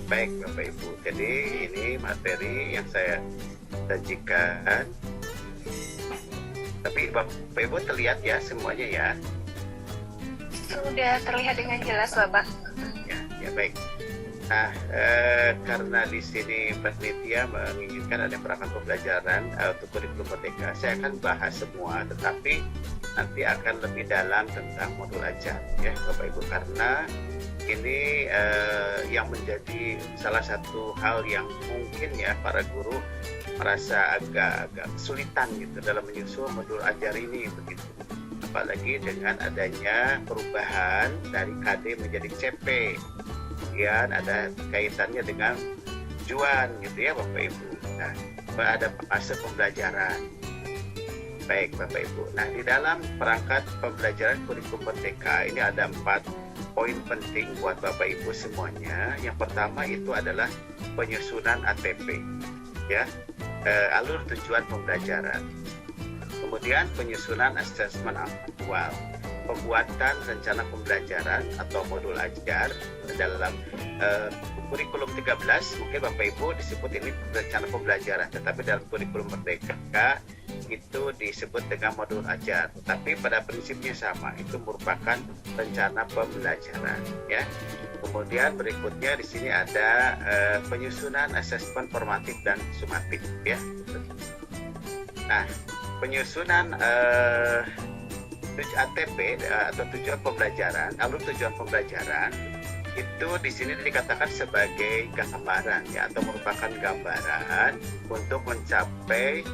Baik Bapak Ibu, jadi ini materi yang saya sajikan. Tapi Bapak Ibu terlihat ya semuanya ya? Sudah terlihat dengan jelas, Bapak. Ya baik. Nah, karena di sini panitia menginginkan ada perangkat pembelajaran untuk kurikulum merdeka, saya akan bahas semua, tetapi nanti akan lebih dalam tentang modul ajar ya Bapak Ibu, karena ini yang menjadi salah satu hal yang mungkin ya para guru merasa agak kesulitan gitu dalam menyusun modul ajar ini begitu. Apalagi dengan adanya perubahan dari KD menjadi CP. Kemudian ada kaitannya dengan tujuan gitu ya Bapak Ibu. Nah, ada fase pembelajaran. Baik Bapak Ibu. Nah, di dalam perangkat pembelajaran kurikulum merdeka ini ada 4 poin penting buat Bapak Ibu semuanya. Yang pertama itu adalah penyusunan ATP, ya, alur tujuan pembelajaran. Kemudian penyusunan asesmen aktual, pembuatan rencana pembelajaran atau modul ajar dalam kurikulum 13, mungkin Bapak Ibu disebut ini rencana pembelajaran, tetapi dalam kurikulum merdeka itu disebut dengan modul ajar, tapi pada prinsipnya sama, itu merupakan rencana pembelajaran ya. Kemudian berikutnya di sini ada penyusunan asesmen formatif dan sumatif ya. Nah, penyusunan ATP atau tujuan pembelajaran, alur tujuan pembelajaran itu di sini dikatakan sebagai gambaran ya, atau merupakan gambaran untuk mencapai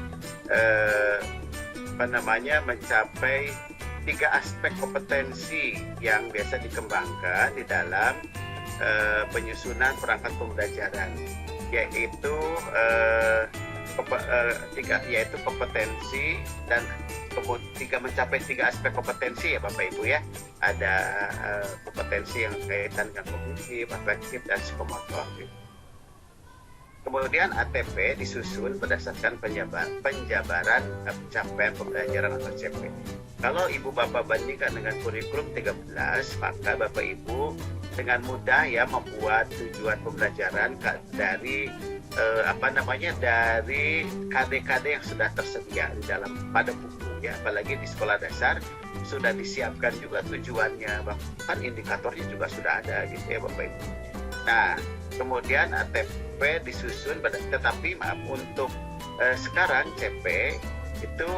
mencapai 3 aspek kompetensi yang biasa dikembangkan di dalam penyusunan perangkat pembelajaran, yaitu yaitu kompetensi dan mencapai 3 aspek kompetensi ya Bapak Ibu ya. Ada kompetensi yang kaitan dengan kognitif, afektif, dan psikomotor. Kemudian ATP disusun berdasarkan penjabaran pencapaian pembelajaran atau CP. Kalau Ibu Bapak bandingkan dengan kurikulum 13, maka Bapak Ibu dengan mudah ya membuat tujuan pembelajaran dari dari KD-KD yang sudah tersedia di dalam pada buku ya, apalagi di sekolah dasar sudah disiapkan juga tujuannya, bahkan indikatornya juga sudah ada gitu ya Bapak Ibu. Nah, kemudian ATP disusun, tetapi maaf untuk sekarang CP itu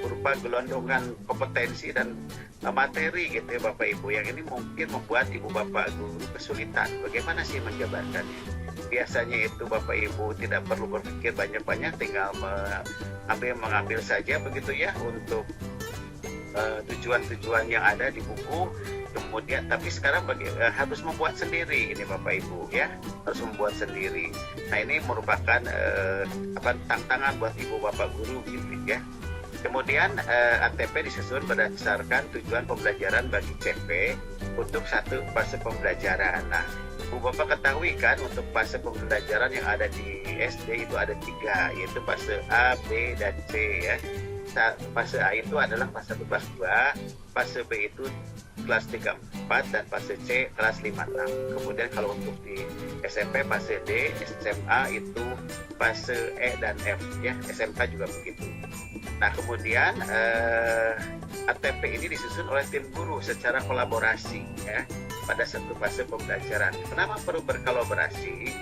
berupa gelondongan kompetensi dan materi gitu ya Bapak Ibu, yang ini mungkin membuat Ibu Bapak guru kesulitan bagaimana sih menjabarkannya. Biasanya itu Bapak Ibu tidak perlu berpikir banyak-banyak, tinggal mengambil saja begitu ya untuk tujuan-tujuan yang ada di buku. Kemudian tapi sekarang harus membuat sendiri ini Bapak Ibu ya, harus membuat sendiri. Nah, ini merupakan tantangan buat Ibu Bapak guru gitu ya. Kemudian ATP disusun berdasarkan tujuan pembelajaran bagi CP untuk satu fase pembelajaran. Nah, Ibu Bapak ketahui kan untuk fase pembelajaran yang ada di SD itu ada 3, yaitu fase A, B, dan C ya. Fase A itu adalah fase kelas 2, fase B itu kelas 3-4, dan fase C kelas 5-6. Kemudian kalau untuk di SMP fase D, SMA itu fase E dan F ya, SMK juga begitu. Nah, kemudian ATP ini disusun oleh tim guru secara kolaborasi ya pada satu fase pembelajaran. Kenapa perlu berkolaborasi?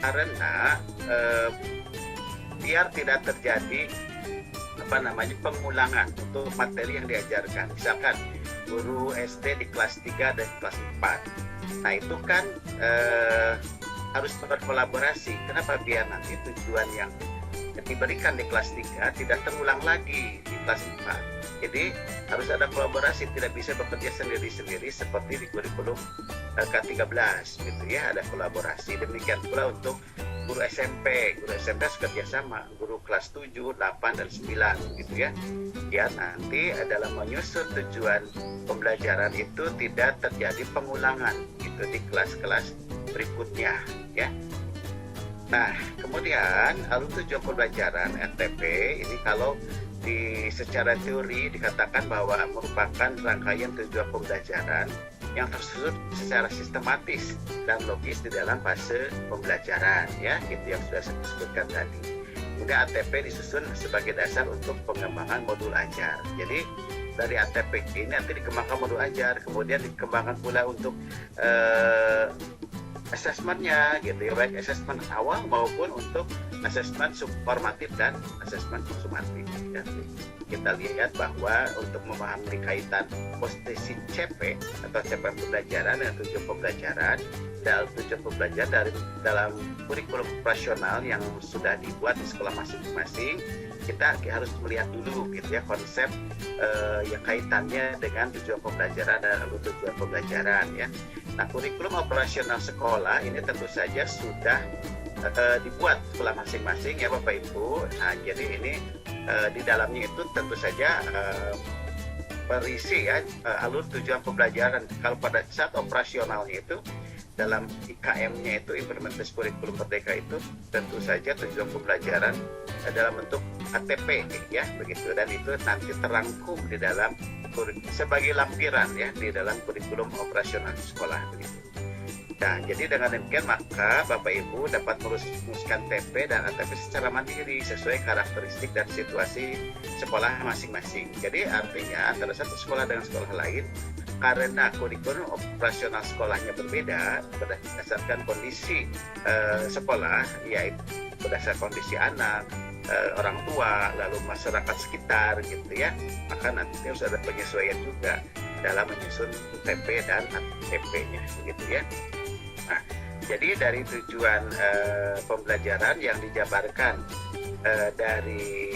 Karena biar tidak terjadi pengulangan untuk materi yang diajarkan. Misalkan guru SD di kelas 3 dan kelas 4. Nah, itu kan harus berkolaborasi. Kenapa? Biar nanti tujuan yang diberikan di kelas 3 tidak terulang lagi di kelas 4. Jadi harus ada kolaborasi, tidak bisa bekerja sendiri-sendiri seperti di kurikulum K13 gitu ya, ada kolaborasi. Demikian pula untuk guru SMP harus kerja sama, guru kelas 7, 8, dan 9 gitu ya. Ya, nanti dalam menyusun tujuan pembelajaran itu tidak terjadi pengulangan gitu di kelas-kelas berikutnya ya. Nah, kemudian alur tujuan pembelajaran ATP ini kalau secara teori dikatakan bahwa merupakan rangkaian tujuan pembelajaran yang tersusun secara sistematis dan logis di dalam fase pembelajaran, ya, gitu yang sudah saya sebutkan tadi. Kemudian ATP disusun sebagai dasar untuk pengembangan modul ajar. Jadi dari ATP ini nanti dikembangkan modul ajar, kemudian dikembangkan pula untuk asesmennya, gitu ya, baik asesmen awal maupun untuk asesmen subformatif dan asesmen konsumatif. Ya. Kita lihat bahwa untuk memahami kaitan posisi CP atau capaian pembelajaran dengan tujuan pembelajaran dan tujuan pembelajaran dari dalam kurikulum operasional yang sudah dibuat di sekolah masing-masing, kita harus melihat dulu, gitu ya, konsep yang kaitannya dengan tujuan pembelajaran dan tujuan pembelajaran, ya. Nah, kurikulum operasional sekolah ini tentu saja sudah dibuat sekolah masing-masing, ya Bapak Ibu. Nah, jadi ini di dalamnya itu tentu saja berisi, ya, alur tujuan pembelajaran. Kalau pada saat operasionalnya itu dalam IKM-nya itu, implementasi kurikulum merdeka itu, tentu saja tujuan pembelajaran dalam bentuk ATP, ya, begitu, dan itu nanti terangkum di dalam sebagai lampiran, ya, di dalam kurikulum operasional sekolah, begitu. Nah, jadi dengan demikian maka Bapak Ibu dapat merumuskan TP dan ATP secara mandiri sesuai karakteristik dan situasi sekolah masing-masing. Jadi artinya antara satu sekolah dengan sekolah lain, karena kurikulum operasional sekolahnya berbeda berdasarkan kondisi sekolah, yaitu berdasarkan kondisi anak, orang tua, lalu masyarakat sekitar, gitu ya, maka nanti harus ada penyesuaian juga dalam menyusun TP dan ATP-nya, begitu ya. Nah, jadi dari tujuan pembelajaran yang dijabarkan dari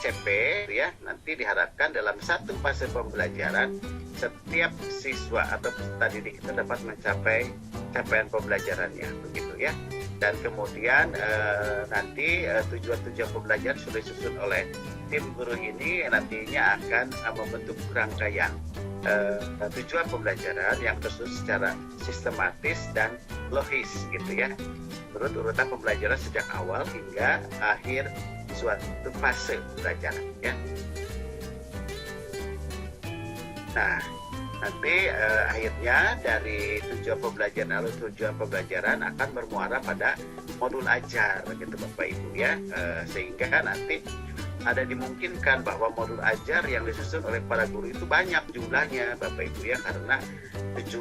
CP, ya, nanti diharapkan dalam satu fase pembelajaran setiap siswa atau peserta didik itu dapat mencapai capaian pembelajarannya, begitu ya. Dan kemudian nanti tujuan-tujuan pembelajaran sudah disusun oleh tim guru ini nantinya akan membentuk rangkaian tujuan pembelajaran yang tersusun secara sistematis dan logis, gitu ya, menurut urutan pembelajaran sejak awal hingga akhir suatu fase pembelajaran, ya. Nah, nanti akhirnya dari tujuan pembelajaran lalu tujuan pembelajaran akan bermuara pada modul ajar, gitu Bapak Ibu, ya, sehingga nanti ada dimungkinkan bahwa modul ajar yang disusun oleh para guru itu banyak jumlahnya Bapak Ibu, ya, karena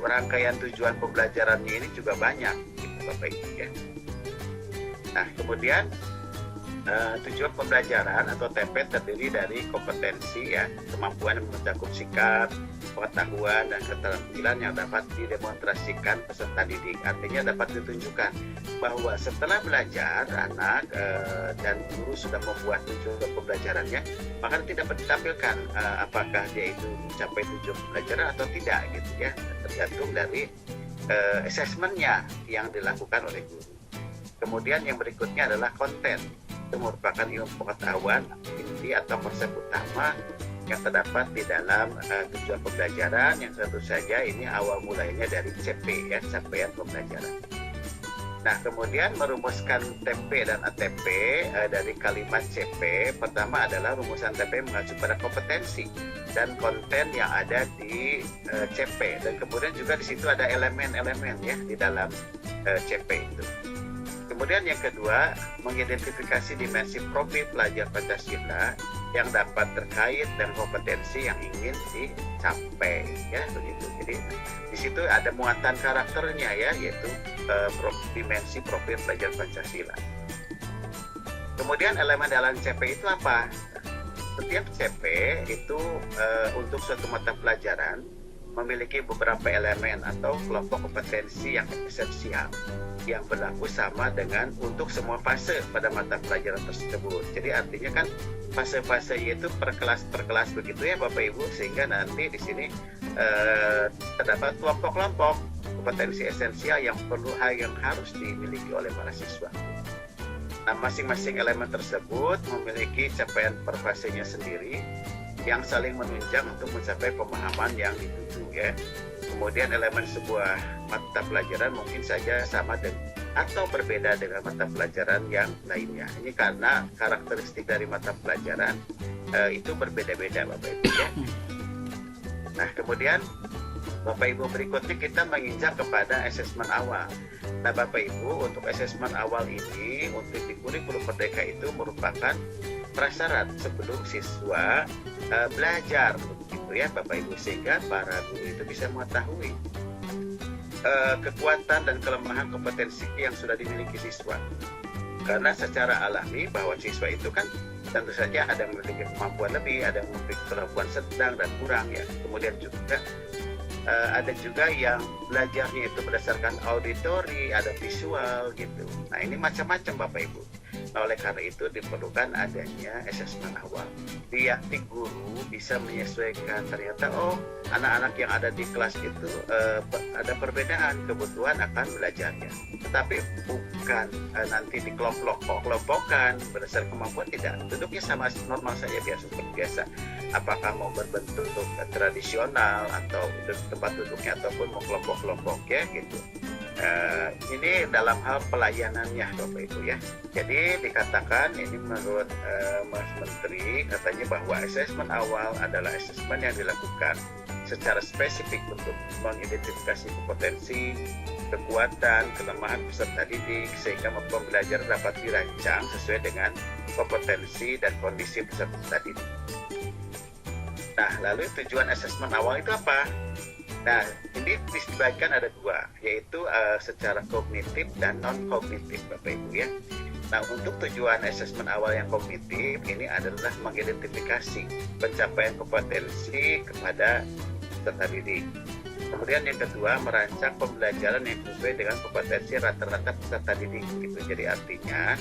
rangkaian tujuan pembelajarannya ini juga banyak, gitu Bapak Ibu, ya. Nah, kemudian tujuan pembelajaran atau TP terdiri dari kompetensi, ya, kemampuan yang mencakup sikap, pengetahuan dan keterampilan yang dapat didemonstrasikan peserta didik. Artinya dapat ditunjukkan bahwa setelah belajar anak dan guru sudah membuat tujuan pembelajarannya, maka tidak dapat ditampilkan apakah dia itu mencapai tujuan pembelajaran atau tidak, gitu ya, tergantung dari asesmennya yang dilakukan oleh guru. Kemudian yang berikutnya adalah konten. Itu merupakan ilmu pengetahuan inti atau konsep utama yang terdapat di dalam tujuan pembelajaran yang tentu saja ini awal mulainya dari CP, ya, capaian pembelajaran. Nah, kemudian merumuskan TP dan ATP dari kalimat CP, pertama adalah rumusan TP mengacu pada kompetensi dan konten yang ada di CP, dan kemudian juga di situ ada elemen-elemen, ya, di dalam CP itu. Kemudian yang kedua, mengidentifikasi dimensi profil pelajar Pancasila yang dapat terkait dengan kompetensi yang ingin dicapai, ya, begitu. Jadi di situ ada muatan karakternya, ya, yaitu dimensi profil pelajar Pancasila. Kemudian elemen dalam CP itu apa? Setiap CP itu untuk suatu mata pelajaran memiliki beberapa elemen atau kelompok kompetensi yang esensial yang berlaku sama dengan untuk semua fase pada mata pelajaran tersebut. Jadi artinya kan fase-fase itu per kelas begitu, ya Bapak Ibu, sehingga nanti di sini terdapat kelompok-kelompok kompetensi esensial yang harus dimiliki oleh para siswa. Nah, masing-masing elemen tersebut memiliki capaian per fasenya sendiri yang saling menunjang untuk mencapai pemahaman yang dituju, ya. Kemudian elemen sebuah mata pelajaran mungkin saja sama atau berbeda dengan mata pelajaran yang lainnya. Ini karena karakteristik dari mata pelajaran itu berbeda-beda, Bapak Ibu, ya. Nah, kemudian Bapak Ibu, berikutnya kita menginjak kepada asesmen awal. Nah Bapak Ibu, untuk asesmen awal ini untuk di kurikulum Merdeka itu merupakan prasyarat sebelum siswa belajar, gitu ya Bapak Ibu, sehingga para guru itu bisa mengetahui kekuatan dan kelemahan kompetensi yang sudah dimiliki siswa. Karena secara alami bahwa siswa itu kan tentu saja ada yang memiliki kemampuan lebih, ada yang memiliki kemampuan sedang dan kurang ya. Kemudian juga ada juga yang belajarnya itu berdasarkan auditori, ada visual gitu. Nah ini macam-macam Bapak Ibu. Nah, oleh karena itu diperlukan adanya asesmen awal. Biar guru bisa menyesuaikan, ternyata anak-anak yang ada di kelas itu ada perbedaan kebutuhan akan belajarnya. Tetapi bukan nanti dikelompokkan berdasarkan kemampuan, tidak. Duduknya sama normal saja, biasa seperti biasa. Apakah mau berbentuk tradisional atau tempat duduknya ataupun mau kelompok-kelompok ya gitu. Ini dalam hal pelayanannya Bapak Ibu ya. Jadi dikatakan ini menurut Mas Menteri katanya bahwa asesmen awal adalah asesmen yang dilakukan secara spesifik untuk mengidentifikasi kompetensi, kekuatan, kelemahan peserta didik sehingga pembelajaran dapat dirancang sesuai dengan kompetensi dan kondisi peserta didik. Nah, lalu tujuan asesmen awal itu apa? Nah, ini dibagikan ada dua, yaitu secara kognitif dan non-kognitif Bapak Ibu ya. Nah, untuk tujuan asesmen awal yang kognitif ini adalah mengidentifikasi pencapaian kompetensi kepada peserta didik. Kemudian yang kedua, merancang pembelajaran yang sesuai dengan kompetensi rata-rata peserta didik. Gitu. Jadi artinya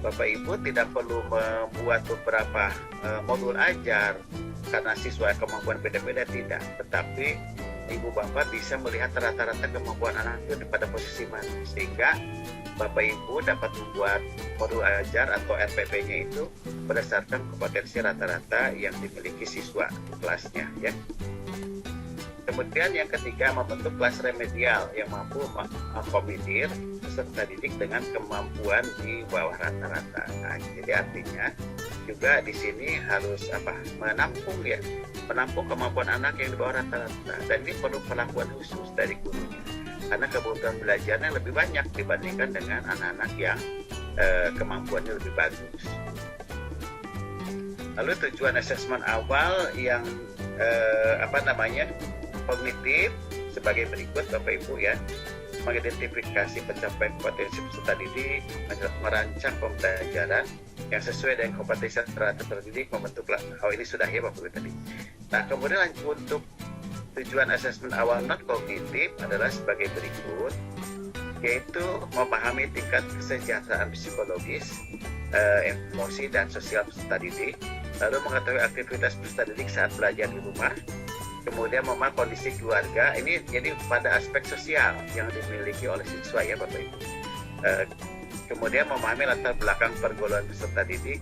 Bapak Ibu tidak perlu membuat beberapa modul ajar karena siswa kemampuan beda-beda, tidak. Tetapi Ibu Bapak bisa melihat rata-rata kemampuan anak itu pada posisi mana, sehingga Bapak Ibu dapat membuat modul ajar atau RPP-nya itu berdasarkan kompetensi rata-rata yang dimiliki siswa kelasnya ya. Kemudian yang ketiga, membentuk kelas remedial yang mampu mengakomodir peserta didik dengan kemampuan di bawah rata-rata. Nah, jadi artinya juga di sini harus menampung kemampuan anak yang di bawah rata-rata, dan ini perlu perlakuan khusus dari gurunya karena kebutuhan belajarnya lebih banyak dibandingkan dengan anak-anak yang kemampuannya lebih bagus. Lalu tujuan asesmen awal yang kognitif sebagai berikut Bapak Ibu ya: mengidentifikasi pencapaian kompetensi peserta didik, merancang pembelajaran yang sesuai dengan kompetensi peserta didik, membentuk ini sudah ya Bapak Ibu tadi. Nah, kemudian lanjut untuk tujuan asesmen awal non kognitif adalah sebagai berikut, yaitu memahami tingkat kesejahteraan psikologis, emosi dan sosial peserta didik, lalu mengetahui aktivitas peserta didik saat belajar di rumah, kemudian memahami kondisi keluarga. Ini jadi pada aspek sosial yang dimiliki oleh siswa ya Bapak Ibu. Kemudian memahami latar belakang pergaulan peserta didik,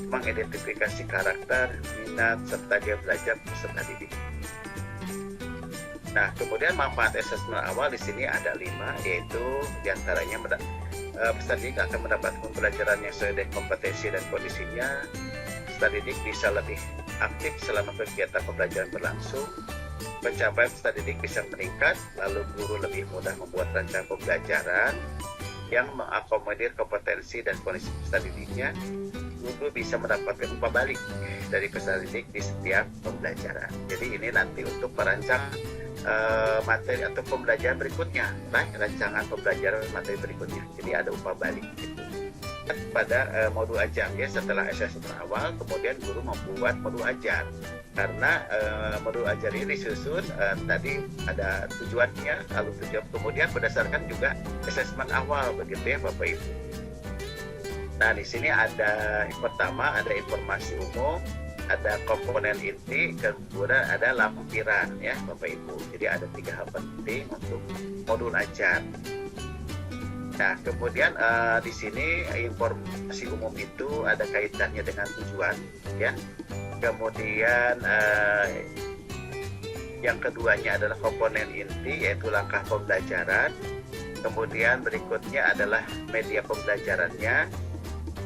mengidentifikasi karakter, minat, serta dia belajar peserta didik. Nah, kemudian manfaat asesmen awal di sini ada 5, yaitu diantaranya peserta didik akan mendapatkan pembelajaran yang sesuai dengan kompetensi dan kondisinya. Peserta didik bisa lebih aktif selama kegiatan pembelajaran berlangsung. Pencapaian peserta didik bisa meningkat, lalu guru lebih mudah membuat rancangan pembelajaran yang mengakomodir kompetensi dan kondisi peserta didiknya. Guru bisa mendapatkan upah balik dari peserta didik di setiap pembelajaran. Jadi ini nanti untuk merancang materi atau pembelajaran berikutnya, rancangan pembelajaran materi berikutnya. Jadi ada upah balik gitu. Pada modul ajar ya, setelah asesmen awal kemudian guru membuat modul ajar, karena modul ajar ini disusun tadi ada tujuannya, lalu tujuan kemudian berdasarkan juga asesmen awal begitu ya Bapak Ibu. Nah, di sini ada yang pertama ada informasi umum, ada komponen inti, kemudian ada lampiran ya Bapak Ibu. Jadi ada 3 hal penting untuk modul ajar. Nah, kemudian di sini informasi umum itu ada kaitannya dengan tujuan ya. Kemudian yang keduanya adalah komponen inti, yaitu langkah pembelajaran. Kemudian berikutnya adalah media pembelajarannya.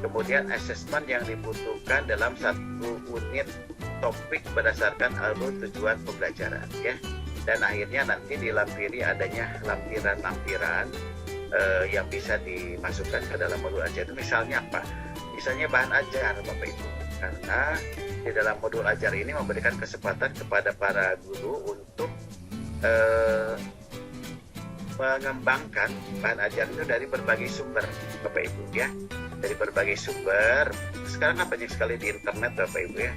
Kemudian asesmen yang dibutuhkan dalam satu unit topik berdasarkan alur tujuan pembelajaran ya. dan akhirnya nanti dilampiri adanya lampiran-lampiran yang bisa dimasukkan ke dalam modul ajar itu. Misalnya apa? Misalnya bahan ajar Bapak Ibu, karena di dalam modul ajar ini memberikan kesempatan kepada para guru untuk mengembangkan bahan ajar itu dari berbagai sumber Bapak Ibu ya, dari berbagai sumber. Sekarang kan banyak sekali di internet Bapak Ibu ya,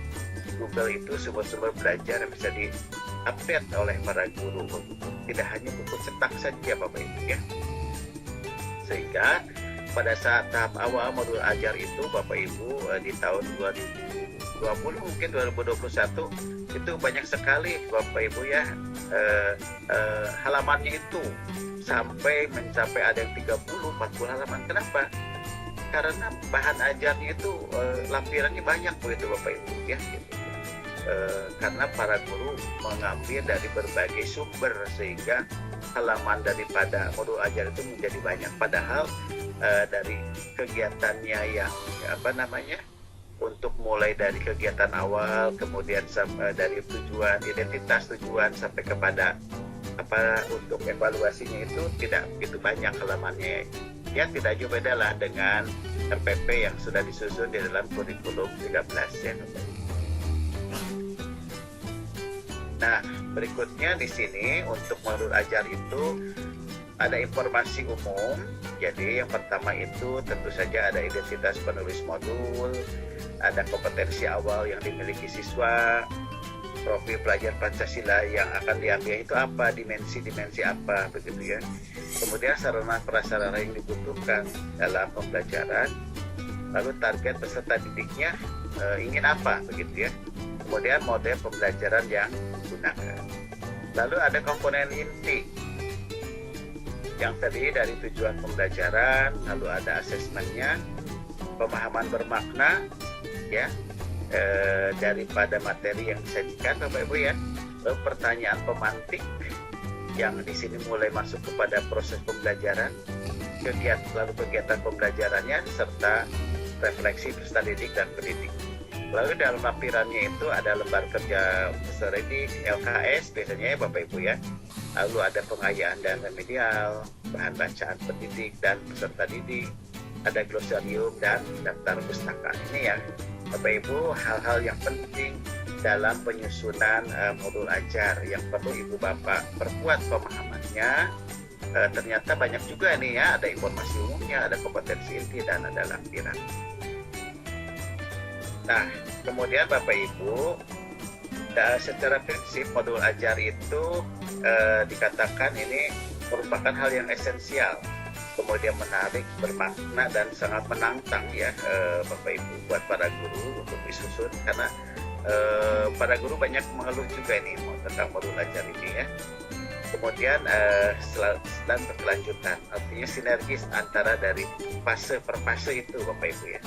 Google itu sumber-sumber belajar yang bisa di-update oleh para guru, tidak hanya buku cetak saja Bapak Ibu ya. Sehingga pada saat tahap awal modul ajar itu Bapak Ibu di tahun 2020 mungkin 2021 itu banyak sekali Bapak Ibu ya, halamannya itu sampai mencapai ada yang 30-40 halaman. Kenapa? Karena bahan ajarnya itu lampirannya banyak begitu Bapak Ibu ya gitu. Karena para guru mengambil dari berbagai sumber sehingga halaman daripada modul ajar itu menjadi banyak. Padahal dari kegiatannya yang untuk mulai dari kegiatan awal, kemudian dari tujuan, identitas tujuan sampai kepada untuk evaluasinya itu tidak begitu banyak halamannya. Ya tidak jauh beda lah dengan RPP yang sudah disusun di dalam kurikulum 13 ya. Nah, berikutnya di sini untuk modul ajar itu ada informasi umum. Jadi yang pertama itu tentu saja ada identitas penulis modul, ada kompetensi awal yang dimiliki siswa, profil pelajar Pancasila yang akan diambil itu apa, dimensi-dimensi apa begitu ya. Kemudian sarana prasarana yang dibutuhkan dalam pembelajaran, lalu target peserta didiknya ingin apa begitu ya. Kemudian model pembelajaran yang digunakan. Lalu ada komponen inti yang terdiri dari tujuan pembelajaran, lalu ada asesmennya, pemahaman bermakna ya daripada materi yang disajikan Bapak Ibu ya. Lalu pertanyaan pemantik yang di sini mulai masuk kepada proses pembelajaran, lalu kegiatan pembelajarannya serta refleksi peserta didik dan pendidik. Lalu dalam lampirannya itu ada lembar kerja peserta didik, LKS biasanya ya Bapak Ibu ya. Lalu ada pengayaan dan remedial, bahan bacaan pendidik dan peserta didik, ada glosarium dan daftar pustaka. Ini ya Bapak Ibu hal-hal yang penting dalam penyusunan modul ajar yang perlu Ibu Bapak perkuat pemahamannya. Ternyata banyak juga nih ya, ada informasi umumnya, ada kompetensi inti dan ada lampiran. Nah, kemudian Bapak Ibu, secara prinsip modul ajar itu dikatakan ini merupakan hal yang esensial, kemudian menarik, bermakna dan sangat menantang ya Bapak Ibu buat para guru untuk disusun, karena para guru banyak mengeluh juga nih tentang modul ajar ini ya. Kemudian dan berkelanjutan, artinya sinergis antara dari fase per fase itu Bapak Ibu ya.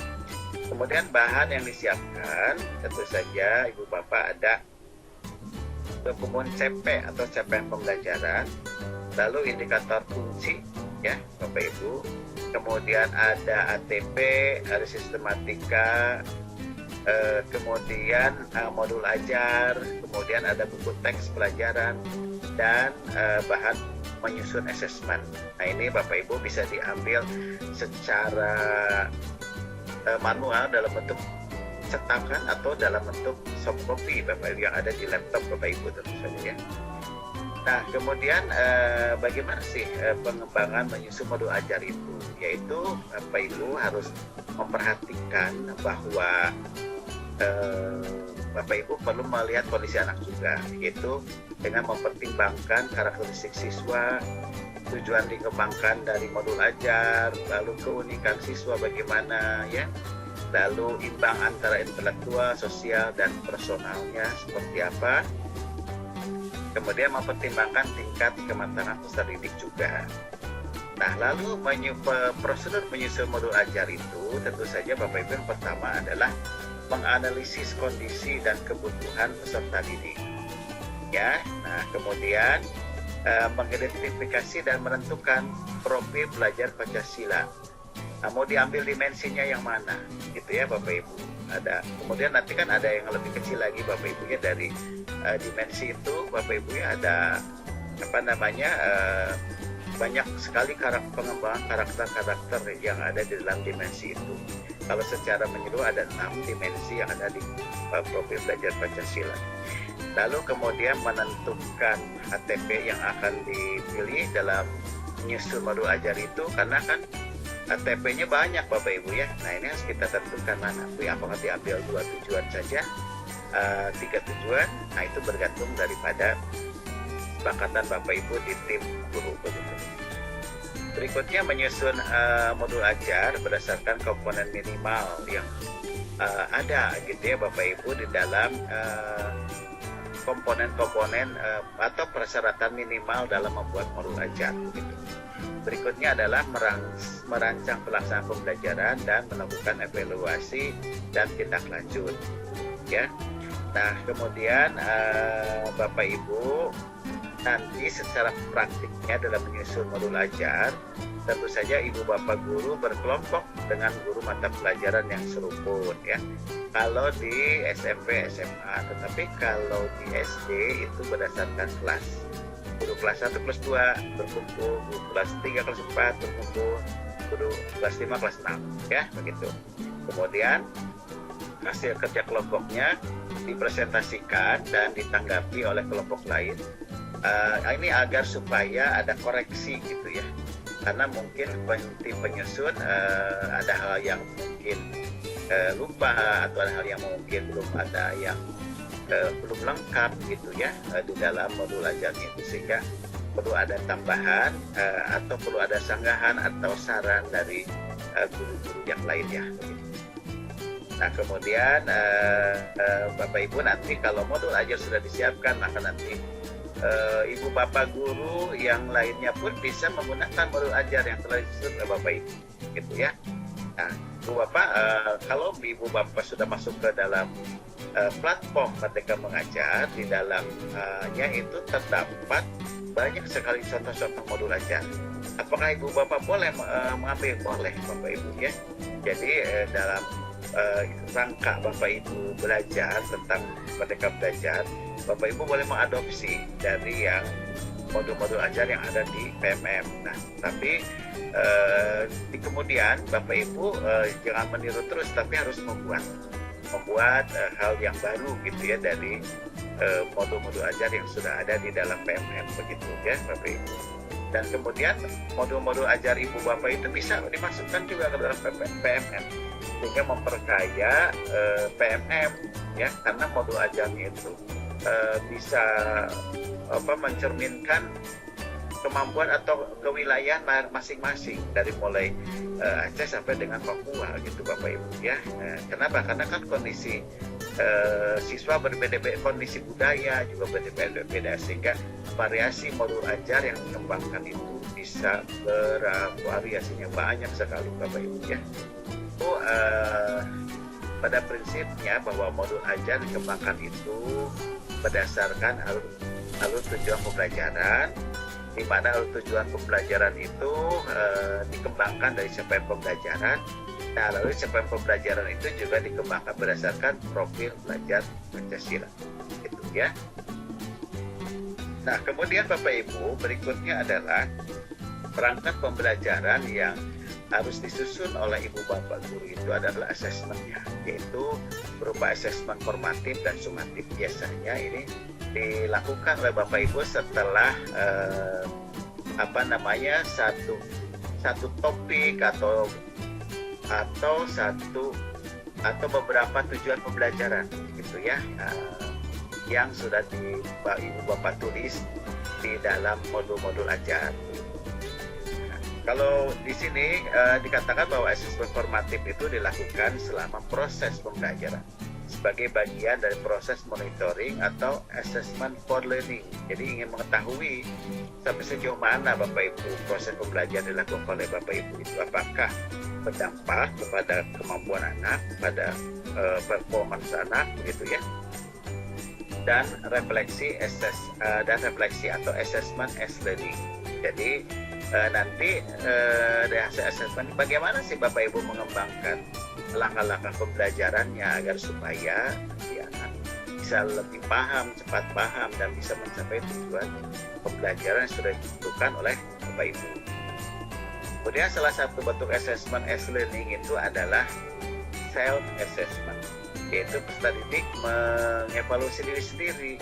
Kemudian bahan yang disiapkan tentu saja Ibu Bapak ada dokumen CP atau capaian pembelajaran, lalu indikator kunci ya Bapak Ibu, kemudian ada ATP, ada sistematika, kemudian modul ajar, kemudian ada buku teks pelajaran dan bahan menyusun asesmen. Nah ini Bapak Ibu bisa diambil secara manual dalam bentuk cetakan atau dalam bentuk soft copy Bapak Ibu yang ada di laptop Bapak Ibu tentu saja ya. Nah kemudian bagaimana sih pengembangan menyusun modul ajar itu? Yaitu Bapak Ibu harus memperhatikan bahwa Bapak Ibu perlu melihat kondisi anak juga, yaitu dengan mempertimbangkan karakteristik siswa, tujuan dikembangkan dari modul ajar, lalu keunikan siswa bagaimana ya, lalu imbang antara intelektual, sosial, dan personalnya seperti apa, kemudian mempertimbangkan tingkat kematangan peserta didik juga. Nah lalu prosedur menyusun modul ajar itu tentu saja Bapak Ibu yang pertama adalah menganalisis kondisi dan kebutuhan peserta didik ya. Nah kemudian mengidentifikasi dan menentukan profil pelajar Pancasila Nah, mau diambil dimensinya yang mana, gitu ya Bapak Ibu. Ada. Kemudian nanti kan ada yang lebih kecil lagi Bapak Ibunya dari dimensi itu Bapak Ibunya ada apa namanya banyak sekali pengembangan karakter-karakter yang ada di dalam dimensi itu. Kalau secara menyeluruh ada 6 dimensi yang ada di profil belajar Pancasila. Lalu kemudian menentukan HTP yang akan dipilih dalam menyusun modul ajar itu, karena kan HTP-nya banyak Bapak Ibu ya. Nah ini harus kita tentukan mana. Apakah diambil 2 tujuan saja, 3 tujuan. Nah itu bergantung daripada kesepakatan Bapak Ibu di tim guru begitu. Berikutnya menyusun modul ajar berdasarkan komponen minimal yang ada gitu ya Bapak Ibu di dalam komponen-komponen atau persyaratan minimal dalam membuat modul ajar gitu. Berikutnya adalah merancang pelaksanaan pembelajaran dan melakukan evaluasi dan tindak lanjut ya. Nah kemudian Bapak Ibu nanti secara praktiknya dalam menyusun modul ajar, tentu saja Ibu Bapak guru berkelompok dengan guru mata pelajaran yang seruput ya. Kalau di SMP, SMA, tetapi kalau di SD itu berdasarkan kelas. Guru kelas 1, kelas 2 berkumpul, guru kelas 3, kelas 4 berkumpul, guru kelas 5, kelas 6 ya, begitu. Kemudian hasil kerja kelompoknya dipresentasikan dan ditanggapi oleh kelompok lain. Ini agar supaya ada koreksi gitu ya, karena mungkin tim penyusun ada hal yang mungkin lupa atau ada hal yang mungkin belum ada yang belum lengkap gitu ya di dalam modul ajarnya itu, sehingga perlu ada tambahan atau perlu ada sanggahan atau saran dari guru-guru yang lainnya. Nah kemudian Bapak Ibu nanti kalau modul ajar sudah disiapkan, maka nanti Ibu Bapak guru yang lainnya pun bisa menggunakan modul ajar yang telah disusun oleh Bapak Ibu gitu ya. Nah Ibu Bapak kalau Ibu Bapak sudah masuk ke dalam platform Merdeka Mengajar, di dalamnya itu terdapat banyak sekali contoh-contoh modul ajar. Apakah Ibu Bapak boleh mengambil? Boleh Bapak Ibu ya. Jadi dalam rangka Bapak Ibu belajar tentang Merdeka Belajar, Bapak Ibu boleh mengadopsi dari yang modul-modul ajar yang ada di PMM. Nah, tapi di kemudian Bapak Ibu jangan meniru terus, tapi harus membuat hal yang baru gitu ya dari modul-modul ajar yang sudah ada di dalam PMM begitu ya Bapak Ibu. Dan kemudian modul-modul ajar Ibu Bapak itu bisa dimasukkan juga ke dalam PMM sehingga memperkaya PMM ya, karena modul ajarnya itu bisa mencerminkan kemampuan atau kewilayahan masing-masing dari mulai Aceh sampai dengan Papua gitu Bapak Ibu ya. Kenapa? Karena kan kondisi siswa berbeda-beda, kondisi budaya juga berbeda-beda, sehingga variasi modul ajar yang dikembangkan itu bisa bervariasinya banyak sekali Bapak Ibu ya. Itu pada prinsipnya bahwa modul ajar dikembangkan itu berdasarkan alur tujuan pembelajaran, di mana alur tujuan pembelajaran itu dikembangkan dari capaian pembelajaran. Nah, lalu capaian pembelajaran itu juga dikembangkan berdasarkan profil belajar Pancasila, gitu ya. Nah, kemudian Bapak Ibu, berikutnya adalah perangkat pembelajaran yang harus disusun oleh Ibu Bapak guru itu adalah asesmennya, yaitu berupa asesmen formatif dan sumatif. Biasanya ini dilakukan oleh Bapak Ibu setelah satu topik atau beberapa tujuan pembelajaran gitu ya, yang sudah Ibu Bapak tulis di dalam modul-modul ajar. Kalau di sini dikatakan bahwa asesmen formatif itu dilakukan selama proses pembelajaran sebagai bagian dari proses monitoring atau assessment for learning. Jadi ingin mengetahui sampai sejauh mana Bapak Ibu proses pembelajaran dilakukan oleh Bapak Ibu itu, apakah berdampak kepada kemampuan anak, pada performance anak begitu ya. Dan refleksi atau assessment as learning. Jadi nanti dari hasil asesmen bagaimana sih Bapak Ibu mengembangkan langkah-langkah pembelajarannya agar supaya nanti anak bisa lebih paham, cepat paham, dan bisa mencapai tujuan pembelajaran yang sudah ditentukan oleh Bapak Ibu. Kemudian salah satu bentuk assessment as learning itu adalah self-assessment, yaitu peserta didik mengevaluasi diri sendiri.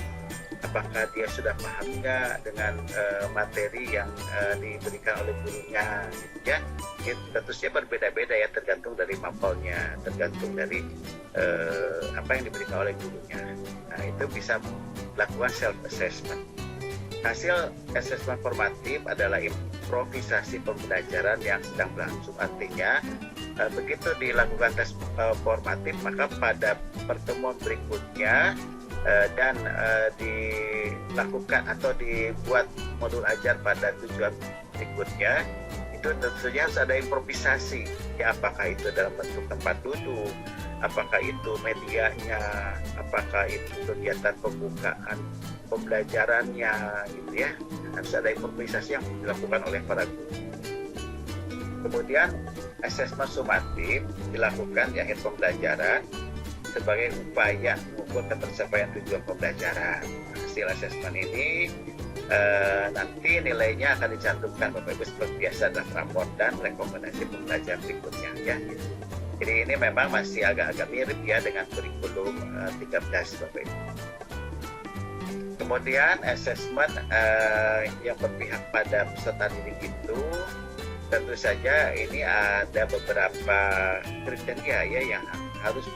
Apakah dia sudah paham nggak dengan materi yang diberikan oleh gurunya, gitu ya. Tentu saja berbeda-beda ya, tergantung dari mapelnya, tergantung dari apa yang diberikan oleh gurunya. Nah, itu bisa melakukan self-assessment. Hasil assessment formatif adalah improvisasi pembelajaran yang sedang berlangsung. Artinya, begitu dilakukan tes formatif, maka pada pertemuan berikutnya dan dilakukan atau dibuat modul ajar pada tujuan berikutnya, itu tentu saja harus ada improvisasi. Ya, apakah itu dalam bentuk tempat duduk, apakah itu medianya, apakah itu kegiatan pembukaan pembelajarannya, gitu ya. Harus ada improvisasi yang dilakukan oleh para guru. Kemudian asesmen sumatif dilakukan di akhir pembelajaran sebagai upaya mengukur ketercapaian tujuan pembelajaran. Hasil asesmen ini nanti nilainya akan dicantumkan Bapak Ibu seperti biasa dalam rapor dan rekomendasi pembelajaran berikutnya ya. Jadi ini memang masih agak-agak mirip ya dengan kurikulum 13 Bapak Ibu. Kemudian asesmen yang berpihak pada peserta didik itu tentu saja ini ada beberapa kriteria ya yang harus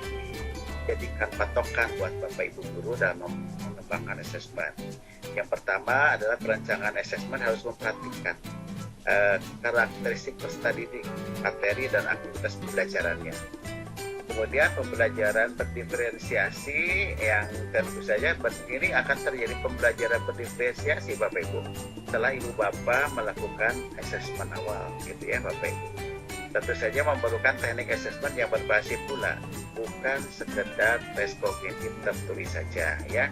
dijadikan patokan buat Bapak Ibu guru dalam mengembangkan asesmen. Yang pertama adalah perancangan asesmen harus memperhatikan karakteristik peserta didik, materi dan aktivitas pembelajarannya. Kemudian pembelajaran berdiferensiasi yang tentu saja ini akan terjadi pembelajaran berdiferensiasi Bapak Ibu setelah Ibu Bapak melakukan asesmen awal, gitu ya Bapak Ibu. Tentu saja memerlukan teknik asesmen yang berbasis pula, bukan sekedar tes kognitif tertulis saja ya.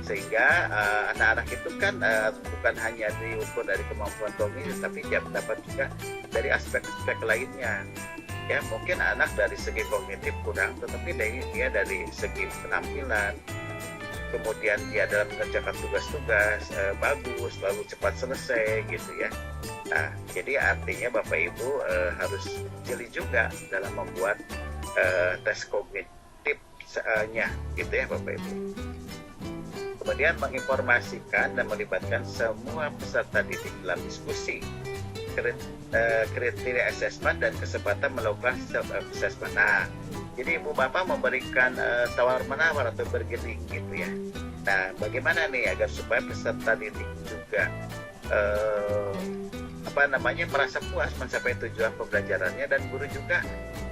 Sehingga anak-anak itu kan bukan hanya diukur dari kemampuan kognitif, tapi dia dapat juga dari aspek-aspek lainnya. Ya, mungkin anak dari segi kognitif kurang, tetapi dia dari segi penampilan, kemudian dia dalam mengerjakan tugas-tugas bagus, lalu cepat selesai gitu ya. Nah, jadi artinya Bapak Ibu harus jeli juga dalam membuat tes kognitifnya gitu ya Bapak Ibu. Kemudian menginformasikan dan melibatkan semua peserta didik dalam diskusi kriteria asesmen dan kesempatan melakukan self-assessment. Nah, jadi Ibu Bapak memberikan tawar-menawar atau bergiring gitu ya. Nah, bagaimana nih agar supaya peserta didik juga merasa puas mencapai tujuan pembelajarannya dan guru juga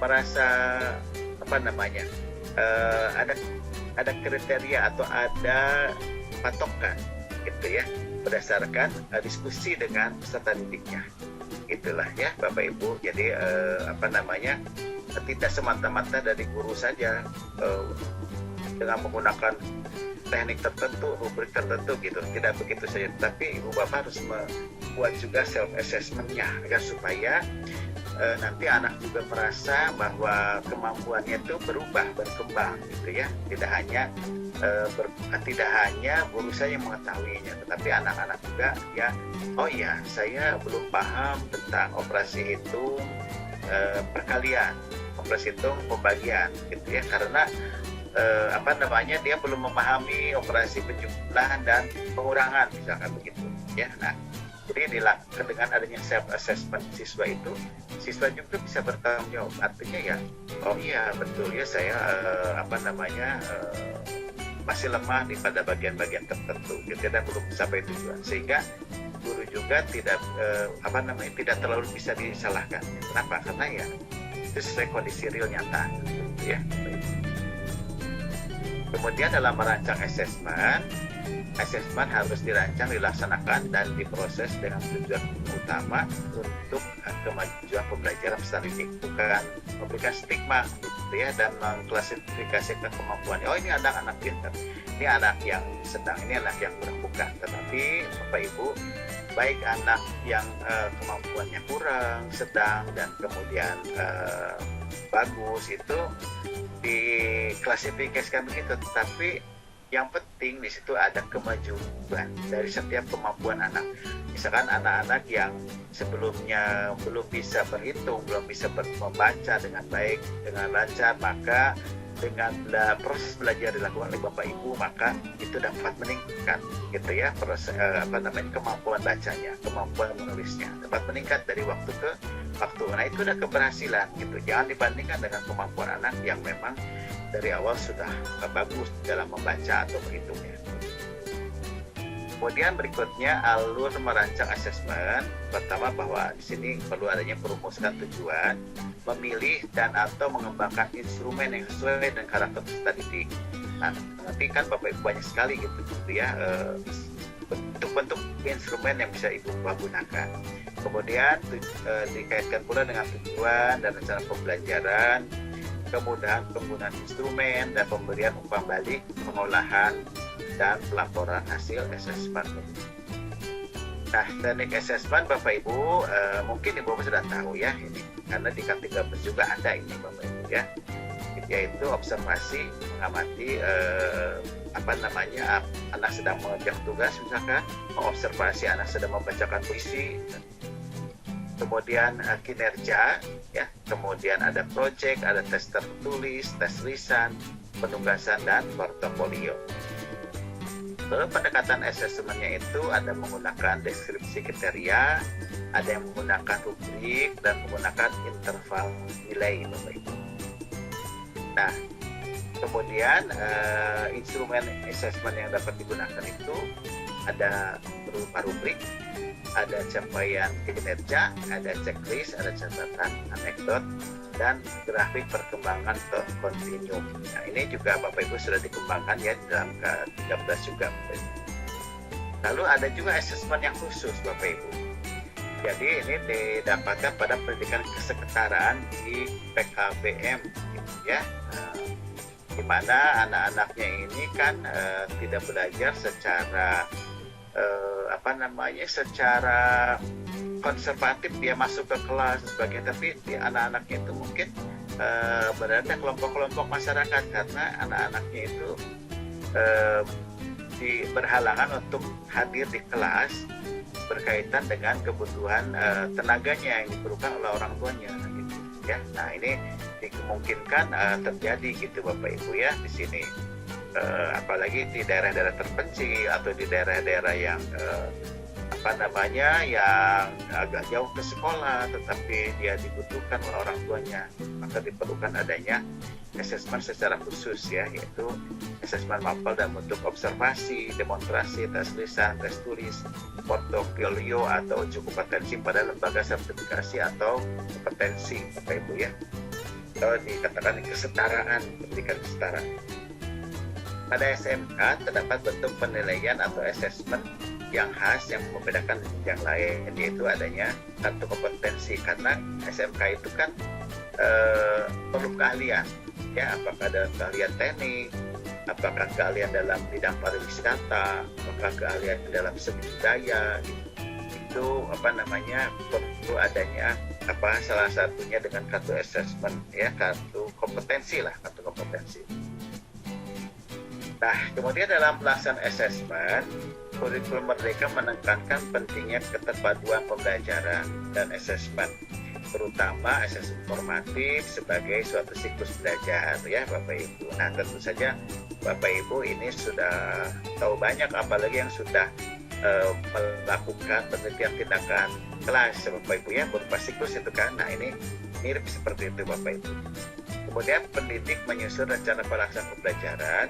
merasa ada kriteria atau ada patokan gitu ya berdasarkan diskusi dengan peserta didiknya. Itulah ya Bapak Ibu. Jadi tidak semata-mata dari guru saja dengan menggunakan teknik tertentu, rubrik tertentu gitu. Tidak begitu saja. Tapi Ibu Bapak harus membuat juga self-assessment-nya agar supaya nanti anak juga merasa bahwa kemampuannya itu berkembang gitu ya. Tidak hanya guru saja yang mengetahuinya, tetapi anak-anak juga ya, oh ya saya belum paham tentang operasi hitung perkalian, operasi hitung pembagian gitu ya, karena dia belum memahami operasi penjumlahan dan pengurangan misalkan begitu ya. Nah, jadi dengan adanya self-assessment siswa itu, siswa juga bisa bertanggung jawab. Artinya ya, oh iya betul ya saya masih lemah pada bagian-bagian tertentu, tidak belum sampai tujuan, sehingga guru juga tidak terlalu bisa disalahkan. Kenapa? Karena ya itu sesuai kondisi real nyata, ya. Kemudian dalam merancang asesmen harus dirancang, dilaksanakan, dan diproses dengan tujuan utama untuk kemajuan pembelajaran peserta didik, bukan memberikan stigma gitu ya, dan mengklasifikasikan kemampuan. Oh ini anak-anak pintar, ini anak yang sedang, ini anak yang kurang, bukan. Tetapi Bapak Ibu baik anak yang kemampuannya kurang, sedang, dan kemudian bagus itu diklasifikasikan begitu. Tetapi yang penting di situ ada kemajuan dari setiap kemampuan anak. Misalkan anak-anak yang sebelumnya belum bisa berhitung, belum bisa membaca dengan baik, dengan lancar, maka dengan proses belajar dilakukan oleh Bapak Ibu, maka itu dapat meningkat gitu ya, kemampuan bacanya, kemampuan menulisnya dapat meningkat dari waktu ke waktu. Nah, itu udah keberhasilan gitu. Jangan dibandingkan dengan kemampuan anak yang memang dari awal sudah bagus dalam membaca atau berhitungnya. Kemudian berikutnya alur merancang asesmen. Pertama, bahwa di sini perlu adanya perumusan tujuan, memilih dan atau mengembangkan instrumen yang sesuai dengan karakter peserta didik. Nah, nanti kan Bapak Ibu banyak sekali gitu ya bentuk-bentuk instrumen yang bisa Ibu gunakan. Kemudian dikaitkan pula dengan tujuan dan rencana pembelajaran, kemudahan penggunaan instrumen dan pemberian umpan balik, pengolahan dan pelaporan hasil asesmen. Nah, teknik asesmen Bapak Ibu mungkin Ibu sudah tahu ya ini, karena di K13 juga ada ini Bapak Ibu ya, yaitu observasi, mengamati anak sedang mengerjakan tugas, misalkan mengobservasi anak sedang membacakan puisi, kemudian kinerja ya, kemudian ada project, ada tes tertulis, tes lisan, penugasan dan portofolio. Pendekatan asesmennya itu ada menggunakan deskripsi kriteria, ada yang menggunakan rubrik, dan menggunakan interval nilai Bapak Ibu. Nah, kemudian instrumen asesmen yang dapat digunakan itu ada berupa rubrik, ada capaian kinerja, ada checklist, ada catatan, anekdot, dan grafik perkembangan kontinu. Nah, ini juga Bapak Ibu sudah dikembangkan ya di dalam K13 juga. Lalu ada juga asesmen yang khusus Bapak Ibu. Jadi ini didapatkan pada pendidikan kesetaraan di PKBM gitu ya. Di mana anak-anaknya ini kan tidak belajar secara secara konservatif, dia masuk ke kelas dan sebagainya, tapi di anak-anaknya itu mungkin berada kelompok-kelompok masyarakat, karena anak-anaknya itu berhalangan untuk hadir di kelas berkaitan dengan kebutuhan tenaganya yang diperlukan oleh orang tuanya gitu ya. Nah, ini dimungkinkan terjadi gitu Bapak Ibu ya di sini. Apalagi di daerah-daerah terpencil atau di daerah-daerah yang yang agak jauh ke sekolah, tetapi dia dibutuhkan oleh orang tuanya, maka diperlukan adanya asesmen secara khusus ya, yaitu asesmen mapel dan bentuk observasi, demonstrasi, tes lisan, tes tulis, portofolio atau uji kompetensi pada lembaga sertifikasi atau kompetensi Bapak Ibu ya. Kalau dikatakan kesetaraan, pendidikan kesetaraan. Pada SMK terdapat bentuk penilaian atau asesmen yang khas yang membedakan yang lain, yaitu adanya kartu kompetensi, karena SMK itu kan perlu keahlian ya, apakah dalam keahlian teknik, apakah keahlian dalam bidang pariwisata, apakah keahlian dalam seni budaya itu perlu adanya salah satunya dengan kartu asesmen ya, kartu kompetensi. Nah, kemudian dalam pelaksanaan asesmen, kurikulum Merdeka menekankan pentingnya keterpaduan pembelajaran dan asesmen, terutama asesmen formatif sebagai suatu siklus belajar ya Bapak Ibu. Nah, tentu saja Bapak Ibu ini sudah tahu banyak, apalagi yang sudah melakukan penelitian tindakan kelas Bapak Ibu ya, berupa siklus itu kan. Nah, ini mirip seperti itu Bapak Ibu. Kemudian pendidik menyusun rencana pelaksanaan pembelajaran,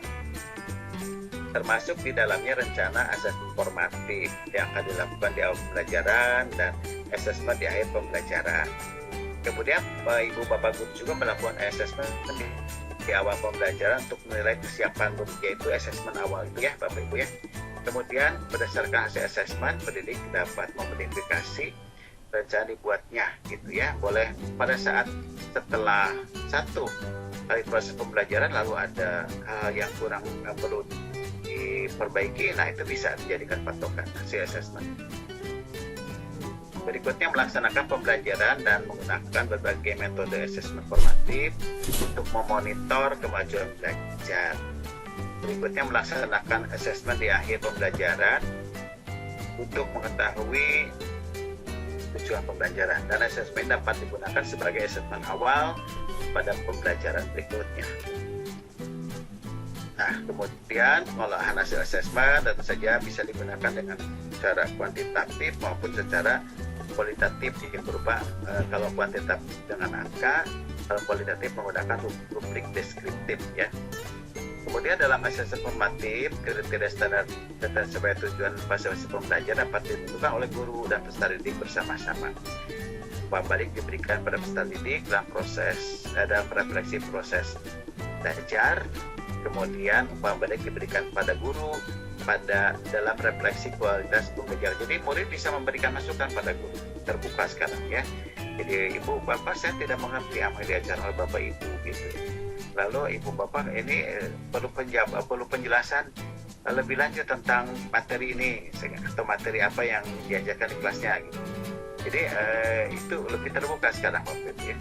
termasuk di dalamnya rencana asesmen formatif yang akan dilakukan di awal pembelajaran dan asesmen di akhir pembelajaran. Kemudian Ibu Bapak Guru juga melakukan asesmen di awal pembelajaran untuk menilai kesiapan guru, yaitu asesmen awal itu ya Bapak Ibu ya. Kemudian berdasarkan hasil asesmen, pendidik dapat memodifikasi rencana dibuatnya gitu ya. Boleh pada saat setelah satu kali proses pembelajaran lalu ada hal yang kurang perlu diperbaiki, nah itu bisa dijadikan patokan hasil asesmen. Berikutnya melaksanakan pembelajaran dan menggunakan berbagai metode asesmen formatif untuk memonitor kemajuan belajar. Berikutnya melaksanakan asesmen di akhir pembelajaran untuk mengetahui tujuan pembelajaran, dan asesmen dapat digunakan sebagai asesmen awal pada pembelajaran berikutnya. Nah, kemudian pengolahan hasil asesmen tentu saja bisa digunakan dengan cara kuantitatif maupun secara kualitatif, yang berupa kalau kuantitatif dengan angka, kalau kualitatif menggunakan rubrik deskriptif ya. Kemudian dalam asesmen formatif, kriteria standar sebagai tujuan fasilitasi pembelajaran dapat ditentukan oleh guru dan peserta didik bersama-sama. Umpan balik diberikan pada peserta didik dalam refleksi proses belajar. Kemudian umpan balik diberikan pada guru dalam refleksi kualitas pembelajaran. Jadi murid bisa memberikan masukan pada guru, terbuka sekarang ya. Jadi ibu bapak, saya tidak mengerti apa yang diajarkan oleh bapak ibu gitu. Lalu ibu bapak ini perlu penjelasan lebih lanjut tentang materi ini atau materi apa yang diajarkan di kelasnya gitu. Jadi itu lebih terbuka sekarang bapak ibu ya.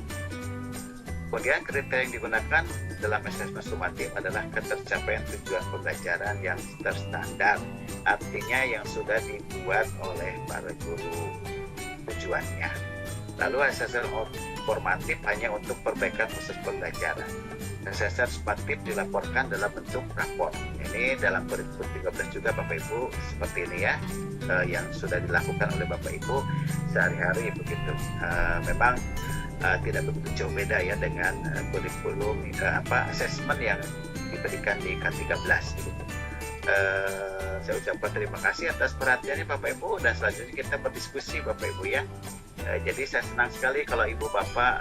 Kemudian kriteria yang digunakan dalam asesmen sumatif adalah ketercapaian tujuan pembelajaran yang terstandar, artinya yang sudah dibuat oleh para guru tujuannya. Lalu asesmen formatif hanya untuk perbaikan proses pembelajaran. Asesmen sumatif dilaporkan dalam bentuk rapor. Ini dalam kurikulum 13 juga Bapak Ibu seperti ini ya, yang sudah dilakukan oleh Bapak Ibu sehari-hari begitu. Memang tidak begitu jauh beda ya dengan kurikulum asesmen yang diberikan di K13 gitu. Saya ucapkan terima kasih atas perhatiannya Bapak Ibu, dan selanjutnya kita berdiskusi Bapak Ibu ya. Jadi saya senang sekali kalau Ibu Bapak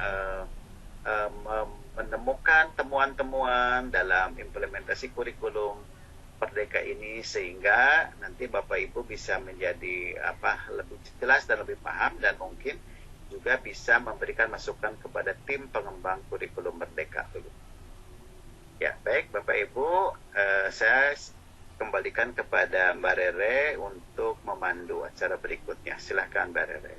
menemukan temuan-temuan dalam implementasi kurikulum Merdeka ini, sehingga nanti Bapak Ibu bisa menjadi lebih jelas dan lebih paham, dan mungkin juga bisa memberikan masukan kepada tim pengembang kurikulum Merdeka. Ya, baik Bapak Ibu, saya kembalikan kepada Mbak Rere untuk memandu acara berikutnya. Silakan Mbak Rere.